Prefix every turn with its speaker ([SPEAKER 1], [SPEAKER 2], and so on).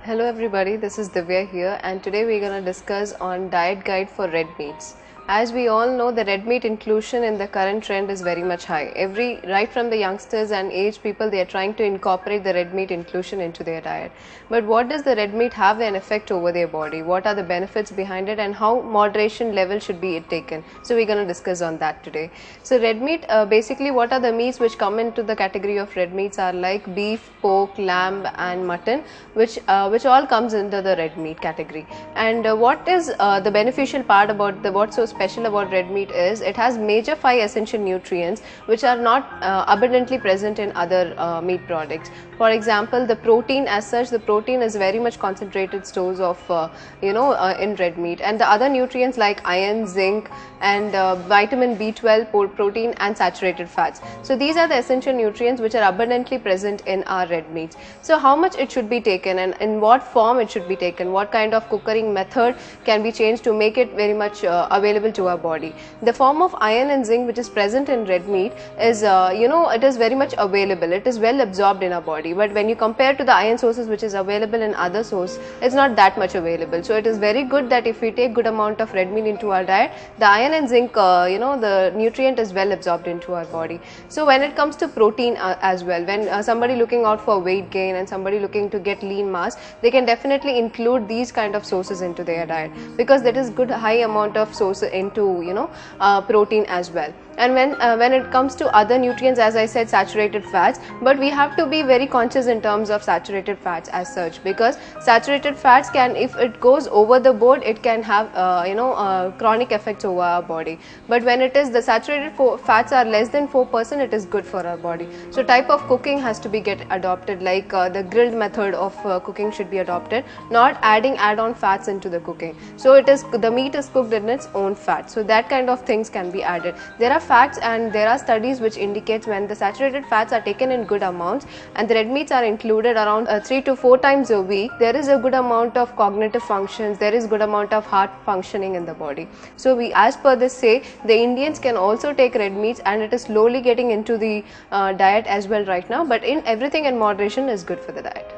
[SPEAKER 1] Hello everybody, this is Divya here, and today we're going to discuss on diet guide for red meats. As we all know, the red meat inclusion in the current trend is very much high. Right from the youngsters and aged people, they are trying to incorporate the red meat inclusion into their diet. But what does the red meat have an effect over their body? What are the benefits behind it, and how moderation level should be taken? So we're going to discuss on that today. So red meat, basically what are the meats which come into the category of red meats are like beef, pork, lamb and mutton, which all comes into the red meat category. And what is the beneficial part about what's so special about red meat is it has major 5 essential nutrients which are not abundantly present in other meat products. For example, the protein as such, the protein is very much concentrated stores of in red meat, and the other nutrients like iron, zinc and vitamin B12, protein and saturated fats. So these are the essential nutrients which are abundantly present in our red meats. So how much it should be taken and in what form it should be taken, what kind of cooking method can be changed to make it very much available to our body. The form of iron and zinc which is present in red meat is it is very much available, it is well absorbed in our body, but when you compare to the iron sources which is available in other sources, it's not that much available. So it is very good that if we take good amount of red meat into our diet, the iron and zinc the nutrient is well absorbed into our body. So when it comes to protein as well, when somebody looking out for weight gain and somebody looking to get lean mass, they can definitely include these kind of sources into their diet, because that is good high amount of source into protein as well. And when it comes to other nutrients, as I said, saturated fats, but we have to be very conscious in terms of saturated fats as such, because saturated fats can, if it goes over the board, it can have chronic effects over our body. But when it is the saturated fats are less than 4%, it is good for our body. So type of cooking has to be adopted, like the grilled method of cooking should be adopted, not adding add-on fats into the cooking. So the meat is cooked in its own fat, so that kind of things can be added. There are facts and there are studies which indicates when the saturated fats are taken in good amounts and the red meats are included around 3 to 4 times a week, there is a good amount of cognitive functions, there is good amount of heart functioning in the body. So we, as per this say, the Indians can also take red meats, and it is slowly getting into the diet as well right now, but in everything in moderation is good for the diet.